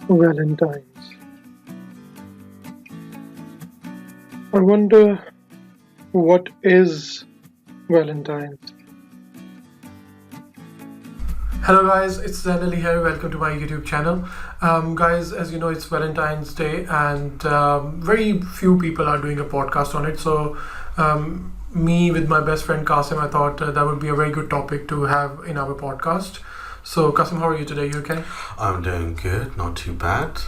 Valentines. I wonder what is Valentines? Hello guys, it's Zain here. Welcome to my YouTube channel. Guys, as you know, it's Valentine's Day and very few people are doing a podcast on it. So me with my best friend Qasim, I thought that would be a very good topic to have in our podcast. So Qasim, how are you today? You okay? I'm doing good, not too bad.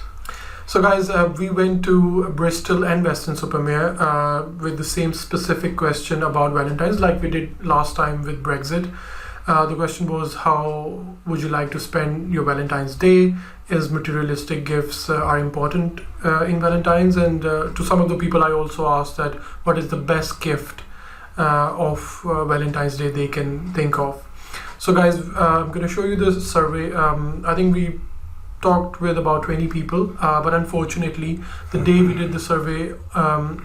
So guys, we went to Bristol and Weston Mare with the same specific question about Valentine's like we did last time with Brexit. The question was, how would you like to spend your Valentine's Day? Is materialistic gifts are important in Valentine's? And to some of the people, I also asked that what is the best gift of Valentine's Day they can think of. So guys, I'm going to show you the survey. I think we talked with about 20 people, but unfortunately, the day we did the survey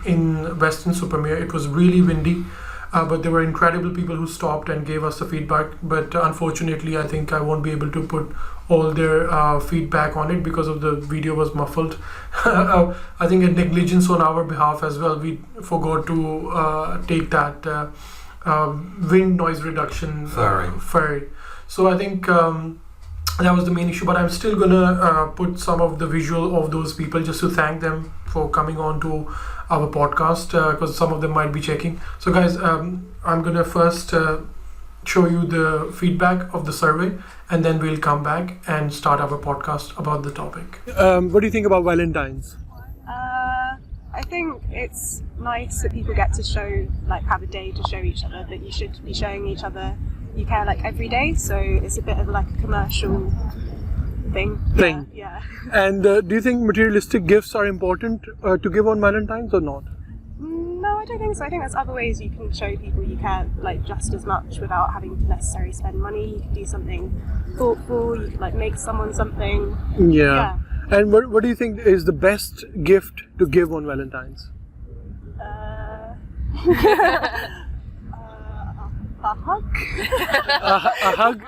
in Weston Supermare, it was really windy. But there were incredible people who stopped and gave us the feedback. But unfortunately, I think I won't be able to put all their feedback on it because of the video was muffled. I think a negligence on our behalf as well. We forgot to take that wind noise reduction ferry. So I think that was the main issue. But I'm still gonna put some of the visual of those people just to thank them for coming on to our podcast because some of them might be checking. So guys, I'm gonna first show you the feedback of the survey and then we'll come back and start our podcast about the topic. What do you think about Valentine's? I think it's nice that people get to show, have a day to show each other that you should be showing each other you care every day, so it's a bit of a commercial thing. Yeah. And do you think materialistic gifts are important to give on Valentine's or not? No, I don't think so. I think there's other ways you can show people you care just as much without having to necessarily spend money. You can do something thoughtful, you can make someone something. Yeah. And what do you think is the best gift to give on Valentine's? A hug. A hug?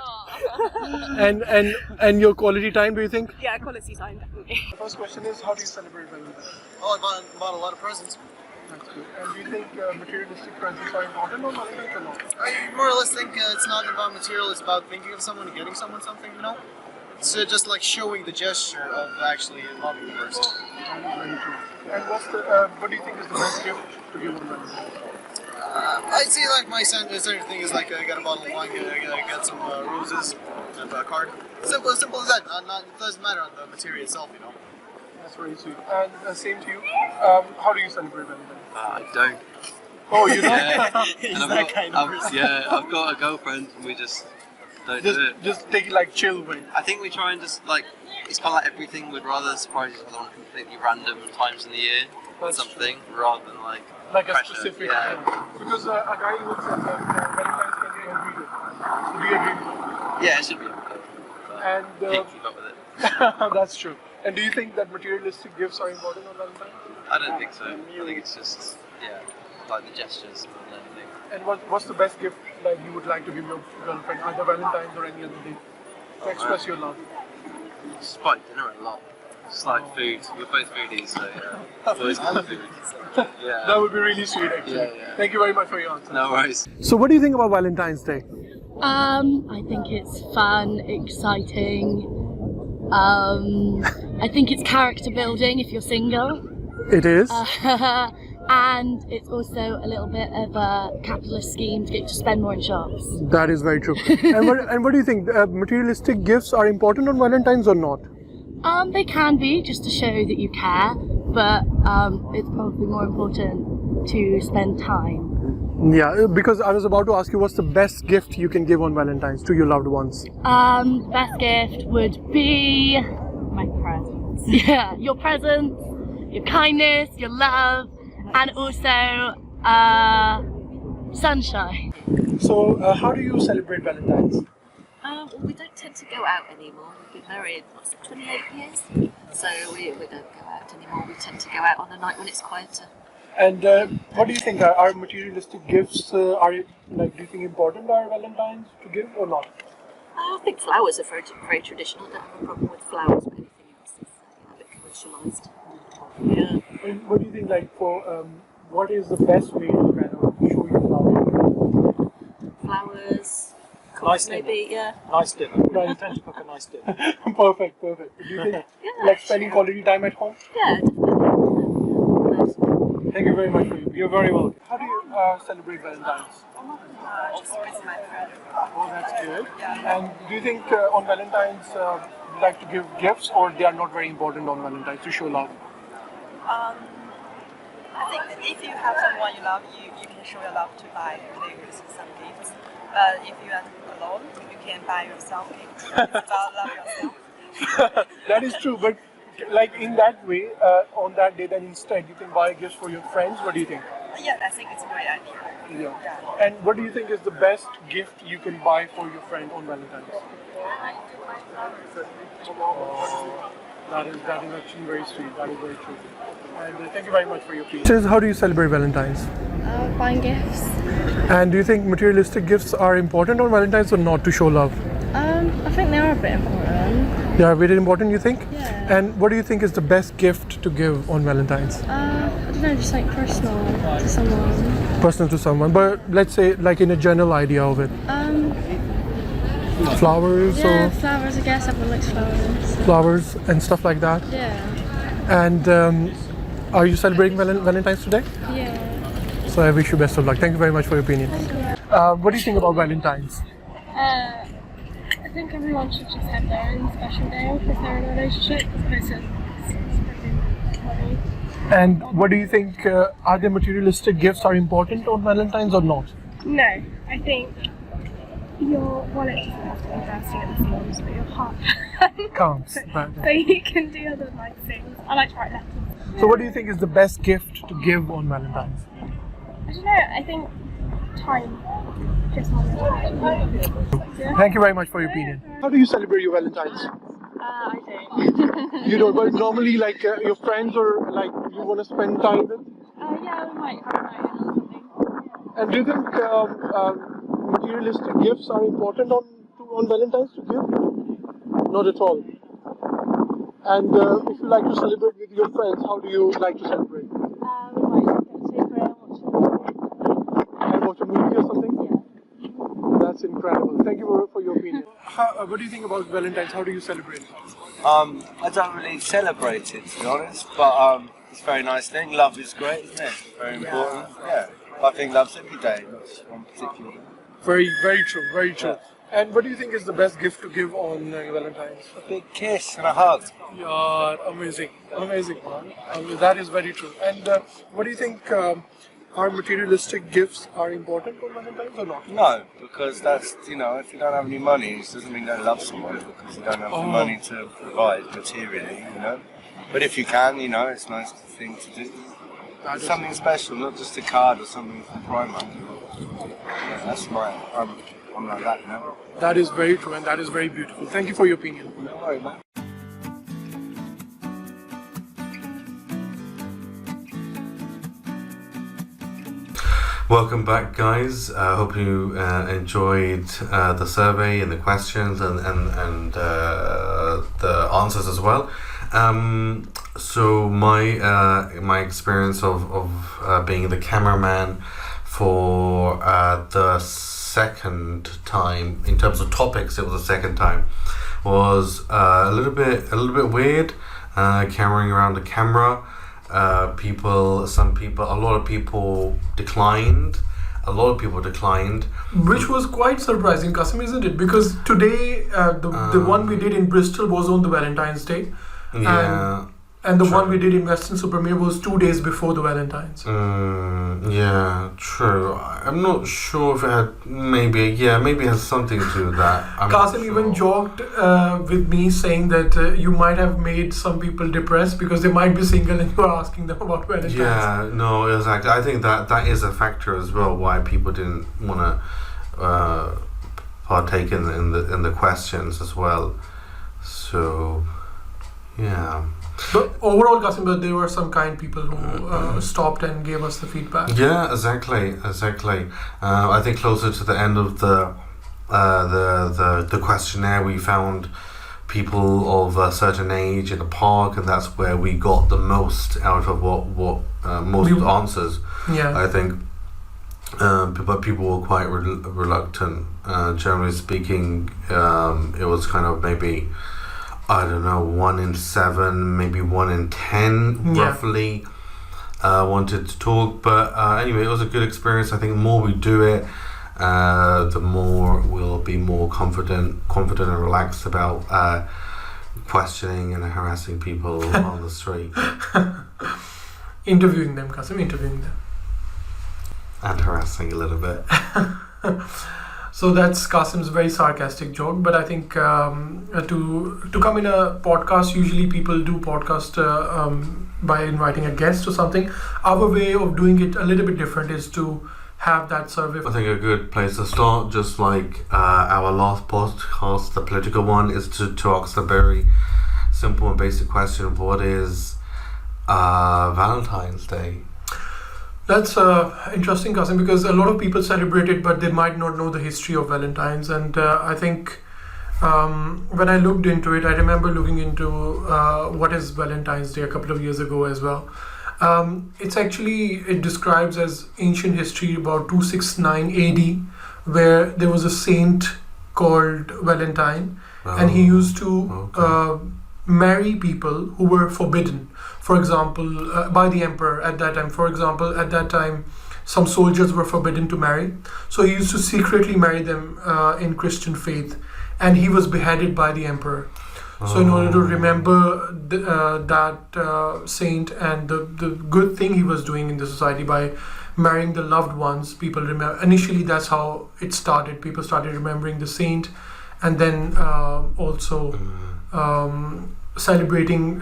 And your quality time, do you think? Yeah, quality time, definitely. The first question is, how do you celebrate Valentine's? Oh, I bought a lot of presents. That's good. And do you think materialistic presents are important on Valentine's or not? I more or less think it's not about material, it's about thinking of someone and getting someone something, It's just showing the gesture of actually loving the person. That is very true. And what do you think is the best gift to give on Valentine's? I'd say my standard thing is I got a bottle of wine, I got some roses, and a card. Simple as that. It doesn't matter on the material itself, That's very sweet. And same to you. How do you celebrate Valentine's? I don't. Oh, you don't? Yeah. He's that kind of person. Yeah, I've got a girlfriend and we just don't do it. Just take it chill way. I think we try and just it's kind of everything. We'd rather surprise each other on completely random times in the year or something rather than like pressure. A specific yeah. Because a guy who says that Valentine's can be every day. So do you agree with that? Yeah, it should be every day. And keep up with it. that's true. And do you think that materialistic gifts are important on Valentine's? I don't think so. I think it's just the gestures more than anything. And what's the best gift you would like to give your girlfriend, either Valentine's or any other day, to express your love? Just buy dinner a lot. Just food. We're both foodies, so always good food. Yeah. That would be really sweet, actually. Yeah. Thank you very much for your answer. No worries. So, what do you think about Valentine's Day? I think it's fun, exciting. I think it's character building if you're single. It is. And it's also a little bit of a capitalist scheme to get you to spend more in shops. That is very true. and what do you think? Materialistic gifts are important on Valentine's or not? They can be, just to show that you care, but it's probably more important to spend time. Yeah, because I was about to ask you, what's the best gift you can give on Valentine's to your loved ones? The best gift would be my presents. Yeah, your presents, your kindness, your love, and also sunshine. So, how do you celebrate Valentine's? Well, we don't tend to go out anymore. We've been married, 28 years? So we don't go out anymore. We tend to go out on a night when it's quieter. And what do you think? Are materialistic gifts, do you think important are Valentine's to give or not? I think flowers are very traditional. I don't have a problem with flowers, but anything else is specialised. Yeah. And what do you think, like, for what is the best way to kind of show your love? Flowers, Nice maybe, yeah. Nice dinner. No, you tend to cook a nice dinner. Perfect. Do you think, Yeah, like, spending quality time at home? yeah, definitely. Thank you very much for you. You're very welcome. How do you celebrate Valentine's? Just with my friend. Oh, that's good. And do you think on Valentine's you like to give gifts, or they are not very important on Valentine's to show love? I think that if you have someone you love, you can show your love to buy things, some gifts. But if you are alone, you can buy yourself gifts. It's about love yourself. That is true, but like in that way, on that day, then instead you can buy gifts for your friends. What do you think? Yeah, I think it's a great idea. Yeah. And what do you think is the best gift you can buy for your friend on Valentine's? That is actually very sweet. That is very true. And thank you very much for your piece. How do you celebrate Valentine's? Buying gifts. And do you think materialistic gifts are important on Valentine's or not to show love? I think they are a bit important. They are very important, you think? Yeah. And what do you think is the best gift to give on Valentine's? I don't know, just like personal to someone. Personal to someone, but let's say like in a general idea of it. Flowers Yeah, or flowers, I guess. Everyone likes flowers. flowers and stuff like that. Yeah. And are you celebrating Valentine's today? Yeah. So I wish you best of luck. Thank you very much for your opinion. What do you think about Valentine's? I think everyone should just have their own special day if they're in a relationship, as opposed to spending money. And what do you think? Are the materialistic gifts are important on Valentine's or not? No, I think your wallet doesn't have to be bursting at the seams, but your heart Counts. so you can do other nice things. I like to write letters. So what do you think is the best gift to give on Valentine's? I don't know, I think time. Just on your time. Yeah. Thank you very much for your opinion. How do you celebrate your Valentine's? I don't. You don't, but normally like your friends or like you want to spend time with? Yeah, we might have a night or something. And do you think materialistic gifts are important on Valentine's to give? Not at all. And if you like to celebrate with your friends, how do you like to celebrate? We might get together and watch a movie. And watch a movie or something? Yeah. That's incredible. Thank you for your opinion. What do you think about Valentine's? How do you celebrate? I don't really celebrate it, to be honest, but it's a very nice thing. Love is great, isn't it? Very important. Yeah. I think love's every day, not just one particular day. Very true, very true. Yeah. And what do you think is the best gift to give on Valentine's? A big kiss and a hug. Yeah, amazing. That is very true. And what do you think? Are materialistic gifts are important on Valentine's or not? No, because that's, if you don't have any money, it doesn't mean you don't love someone, because you don't have the money to provide materially, But if you can, it's a nice thing to do. It's something special, not just a card or something from Primark. Yeah, that's I'm like that, That is very true and that is very beautiful. Thank you for your opinion. No worry, man. Welcome back, guys. I hope you enjoyed the survey and the questions and the answers as well. So my experience of being the cameraman for the second time in terms of topics, it was the second time, was a little bit weird. Carrying around the camera. A lot of people declined. Which was quite surprising, Qasim, isn't it? Because today, the one we did in Bristol was on the Valentine's Day. Yeah. And the one we did in Weston Supermare was 2 days before the Valentine's. Yeah, true. I'm not sure if it had maybe it has something to do with that. Qasim even joked with me saying that you might have made some people depressed because they might be single and you are asking them about Valentine's. Yeah, no, exactly. I think that is a factor as well why people didn't want to partake in the questions as well. So, yeah. But overall, Qasim, there were some kind people who stopped and gave us the feedback. Yeah, exactly. I think closer to the end of the questionnaire, we found people of a certain age in a park, and that's where we got the most out of what most answers. Yeah. I think, but people were quite reluctant. Generally speaking, it was kind of maybe, I don't know, 1 in 7, maybe 1 in 10, roughly, wanted to talk. But anyway, it was a good experience. I think the more we do it, the more we'll be more confident and relaxed about questioning and harassing people on the street. Interviewing them, Qasim, interviewing them. And harassing a little bit. So that's Qasim's very sarcastic joke, but I think to come in a podcast, usually people do podcast by inviting a guest or something. Our way of doing it a little bit different is to have that survey. I think a good place to start, just like our last podcast, the political one, is to ask the very simple and basic question: what is Valentine's Day? That's interesting, Qasim, because a lot of people celebrate it, but they might not know the history of Valentine's. And I think when I looked into it, I remember looking into what is Valentine's Day a couple of years ago as well. It describes as ancient history about 269 AD, where there was a saint called Valentine, and he used to marry people who were forbidden. For example, by the emperor at that time. For example, at that time, some soldiers were forbidden to marry. So he used to secretly marry them in Christian faith, and he was beheaded by the emperor. So in order to remember that saint and the good thing he was doing in the society by marrying the loved ones, people remember. Initially, that's how it started. People started remembering the saint, and then also celebrating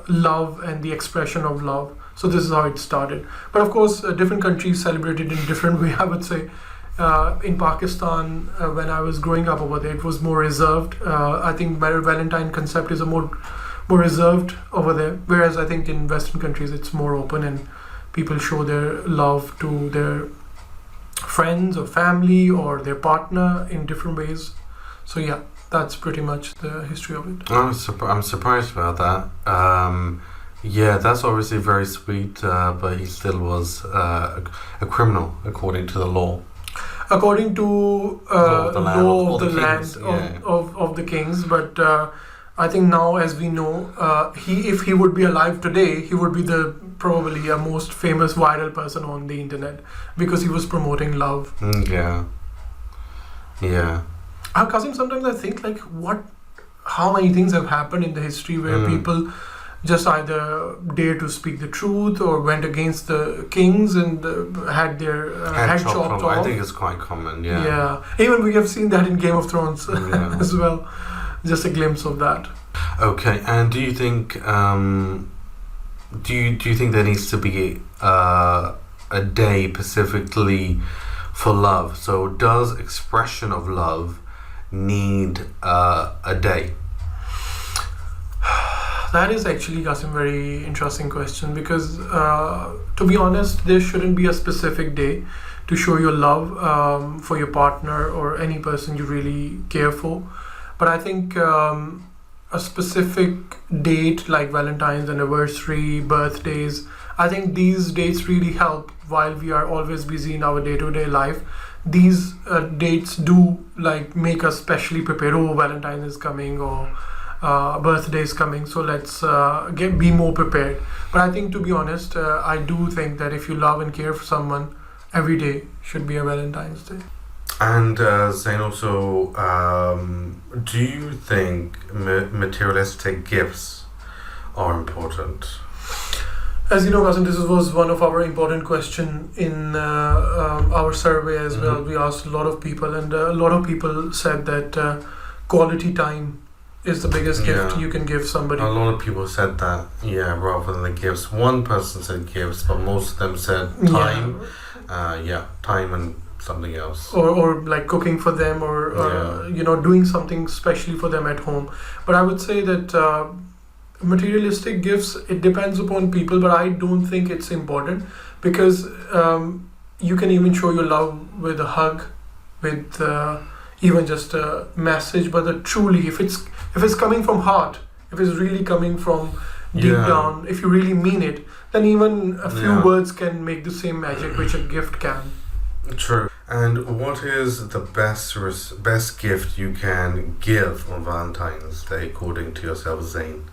love and the expression of love. So this is how it started. But of course, different countries celebrate it in different way. I would say in Pakistan, when I was growing up over there, it was more reserved. I think Valentine concept is a more reserved over there. Whereas I think in Western countries, it's more open and people show their love to their friends or family or their partner in different ways. So yeah. That's pretty much the history of it. I'm surprised about that. Yeah, that's obviously very sweet, but he still was a criminal according to the law. According to law of the land of the kings, but I think now, as we know, if he would be alive today, he would be probably a most famous viral person on the internet because he was promoting love. Yeah. Qasim, sometimes I think how many things have happened in the history where people just either dare to speak the truth or went against the kings and had their head chopped off. I think it's quite common, yeah. Yeah, even we have seen that in Game of Thrones as well. Just a glimpse of that. Okay, and do you think do you think there needs to be a day specifically for love? So does expression of love need a day? That is actually, Qasim, very interesting question because to be honest, there shouldn't be a specific day to show your love for your partner or any person you really care for. But I think a specific date like Valentine's, anniversary, birthdays, I think these dates really help while we are always busy in our day-to-day life. These dates do make us specially prepared. Oh, Valentine is coming or birthday is coming, so let's be more prepared. But I think, to be honest, I do think that if you love and care for someone, every day should be a Valentine's Day. And Zain, also, do you think materialistic gifts are important? As you know, Qasim, this was one of our important questions in our survey as well. We asked a lot of people, and a lot of people said that quality time is the biggest gift you can give somebody. A lot of people said that, rather than the gifts. One person said gifts, but most of them said time. Time and something else. Or like cooking for them, or doing something specially for them at home. But I would say that materialistic gifts, it depends upon people, but I don't think it's important because you can even show your love with a hug, with even just a message, but truly, if it's coming from heart, if it's really coming from deep down, if you really mean it, then even a few words can make the same magic which a gift can. True. And what is the best gift you can give on Valentine's Day, according to yourself, Zain?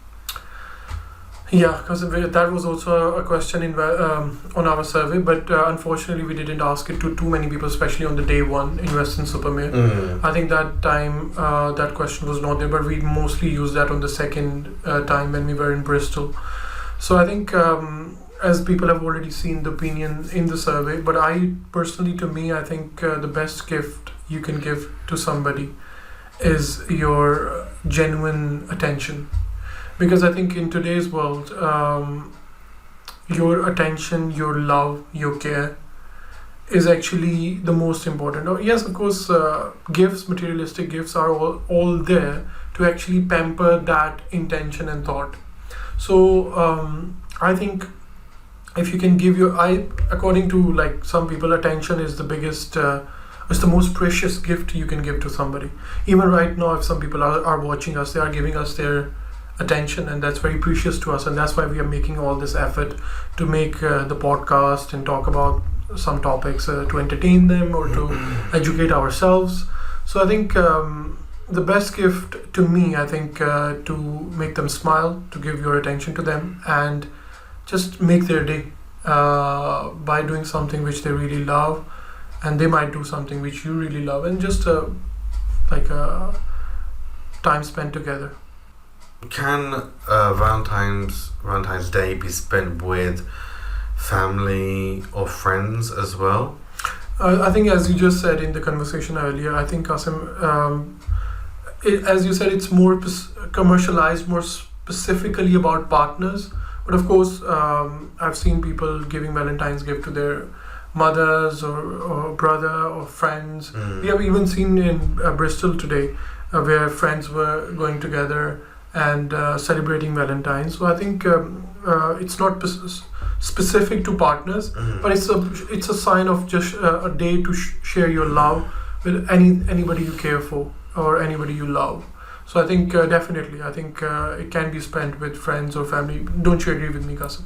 Yeah, because that was also a question on our survey, but unfortunately we didn't ask it to too many people, especially on the day one in Weston Supermare. I think that time that question was not there, but we mostly used that on the second time when we were in Bristol. So I think as people have already seen the opinion in the survey, but I think the best gift you can give to somebody is your genuine attention. Because I think in today's world, your attention, your love, your care is actually the most important. Oh, yes, of course, gifts, materialistic gifts are all there to actually pamper that intention and thought. So I think if you can give according to like some people, attention is the biggest, it's the most precious gift you can give to somebody. Even right now, if some people are watching us, they are giving us their attention, and that's very precious to us, and that's why we are making all this effort to make the podcast and talk about some topics to entertain them or to educate ourselves. So I think the best gift to me, I think to make them smile, to give your attention to them and just make their day by doing something which they really love, and they might do something which you really love, and just like time spent together. Can Valentine's Day be spent with family or friends as well? I think, as you just said in the conversation earlier, I think Qasim, as you said, it's more commercialized, more specifically about partners. But of course, I've seen people giving Valentine's gift to their mothers or brother or friends. We have even seen in Bristol today where friends were going together and celebrating Valentine's. So I think it's not specific to partners, but it's a sign of just a day to share your love with anybody you care for or anybody you love. So I think definitely, I think it can be spent with friends or family. Don't you agree with me, Qasim?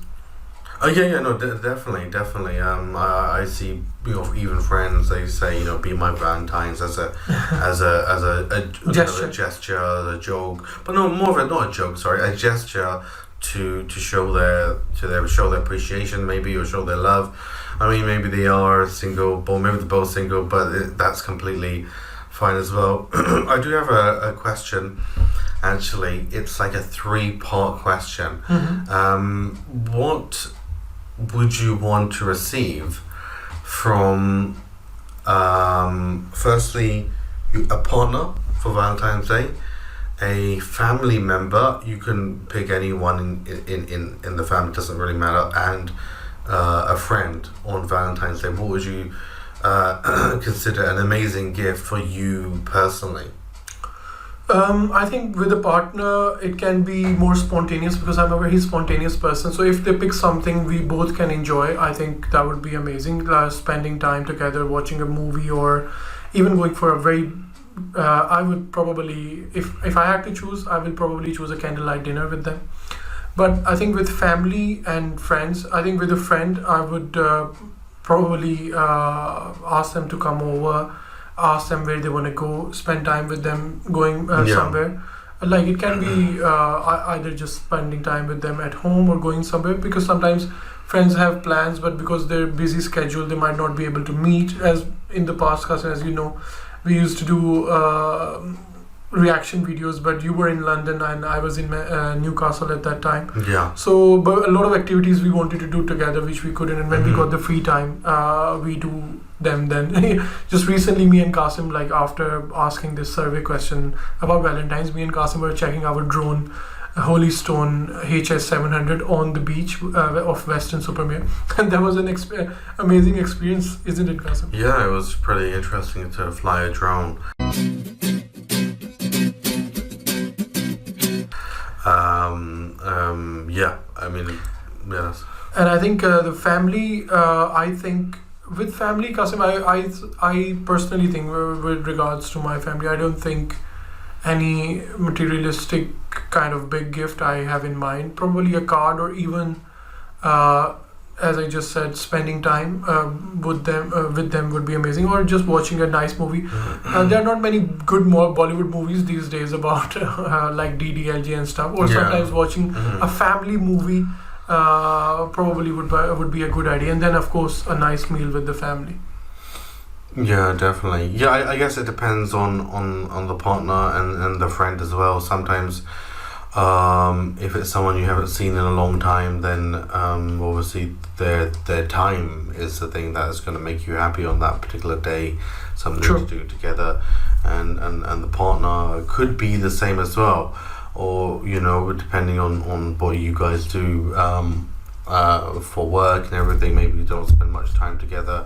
Definitely. I see, even friends, they say, be my Valentines as a gesture, as a joke, but no, more of it, not a joke, sorry, a gesture to show their appreciation, maybe, or show their love. I mean, maybe they are single, or maybe they're both single, but that's completely fine as well. I do have a question. Actually, it's like a 3-part question. What would you want to receive from, firstly, a partner for Valentine's Day, a family member, you can pick anyone in the family, doesn't really matter, and a friend on Valentine's Day? What would you consider an amazing gift for you personally? I think with a partner it can be more spontaneous, because I'm a very spontaneous person. So if they pick something we both can enjoy, I think that would be amazing. Spending time together, watching a movie, or even going for a very I would probably, if I had to choose, I will probably choose a candlelight dinner with them. But I think with family and friends, I think with a friend I would probably ask them to come over, ask them where they want to go, spend time with them, going somewhere. Like it can be either just spending time with them at home or going somewhere, because sometimes friends have plans, but because their busy schedule they might not be able to meet. As in the past, as you know, we used to do reaction videos, but you were in London and I was in Newcastle at that time. So but a lot of activities we wanted to do together which we couldn't, and when we got the free time, we do them then. Just recently, me and Qasim, like after asking this survey question about Valentine's, me and Qasim were checking our drone Holy Stone HS700 on the beach of Weston Supermare, and that was an amazing experience, isn't it, Qasim? Yeah, it was pretty interesting to fly a drone. And I think the family, I think with family, Qasim, I personally think with regards to my family, I don't think any materialistic kind of big gift I have in mind. Probably a card, or even, as I just said, spending time with them would be amazing, or just watching a nice movie. There are not many good Bollywood movies these days about like DDLJ and stuff, or sometimes watching a family movie probably would be a good idea, and then of course a nice meal with the family. Yeah, definitely. Yeah, I guess it depends on the partner and the friend as well. Sometimes if it's someone you haven't seen in a long time, then obviously their time is the thing that is going to make you happy on that particular day, something to do together, and the partner could be the same as well, or depending on what you guys do for work and everything, maybe you don't spend much time together,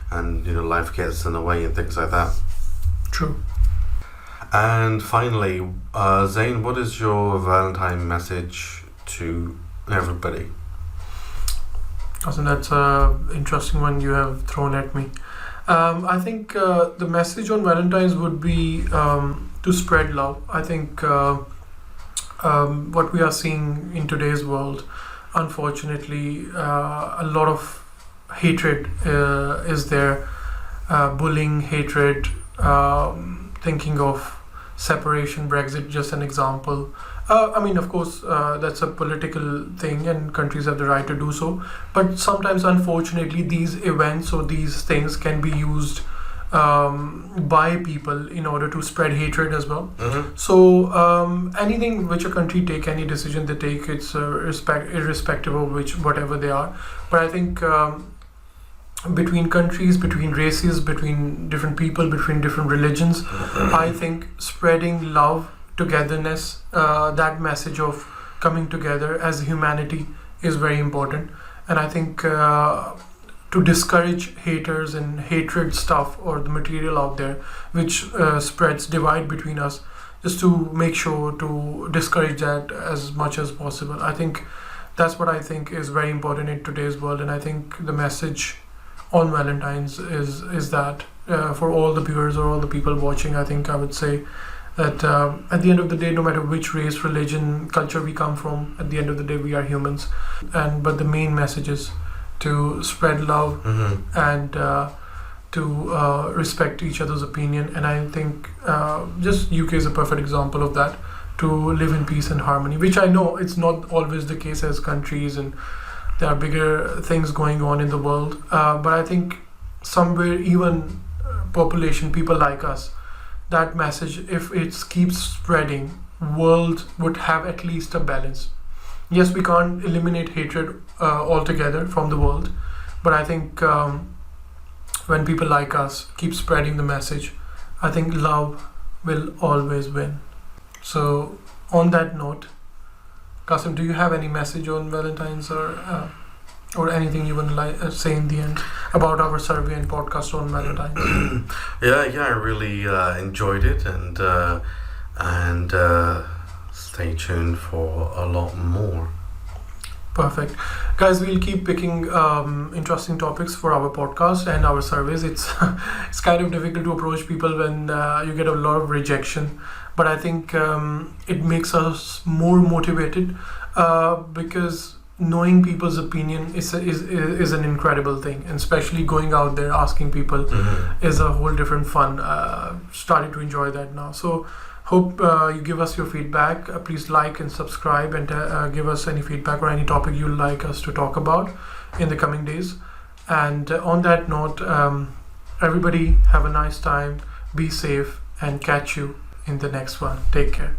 and life gets in the way and things like that. True. And finally, Zain, what is your Valentine message to everybody? Awesome, that's an interesting one you have thrown at me. I think the message on Valentine's would be to spread love. I think what we are seeing in today's world, unfortunately, a lot of hatred is there, bullying, hatred, thinking of separation, Brexit, just an example. I mean, of course, that's a political thing and countries have the right to do so. But sometimes, unfortunately, these events or these things can be used by people in order to spread hatred as well. So anything which a country take, any decision they take, it's irrespective of whatever they are. But I think between countries, between races, between different people, between different religions, I think spreading love, togetherness, that message of coming together as humanity is very important. And I think to discourage haters and hatred stuff or the material out there which spreads divide between us, just to make sure to discourage that as much as possible. I think that's what I think is very important in today's world, and I think the message on Valentine's is that for all the viewers or all the people watching, I think I would say that at the end of the day, no matter which race, religion, culture we come from, at the end of the day we are humans. But the main message is to spread love and to respect each other's opinion. And I think just UK is a perfect example of that, to live in peace and harmony, which I know it's not always the case as countries, and there are bigger things going on in the world. But I think somewhere, even population, people like us, that message, if it keeps spreading, world would have at least a balance. Yes, we can't eliminate hatred altogether from the world, but I think when people like us keep spreading the message, I think love will always win. So on that note, Qasim, do you have any message on Valentine's or anything you would like say in the end about our survey and podcast on Valentine's? Yeah, I really enjoyed it, and stay tuned for a lot more. Perfect. Guys, we'll keep picking interesting topics for our podcast and our surveys. It's kind of difficult to approach people when you get a lot of rejection, but I think it makes us more motivated because knowing people's opinion is an incredible thing, and especially going out there asking people is a whole different fun. Starting to enjoy that now. So hope you give us your feedback. Please like and subscribe, and give us any feedback or any topic you'd like us to talk about in the coming days. And on that note, everybody have a nice time, be safe, and catch you in the next one. Take care.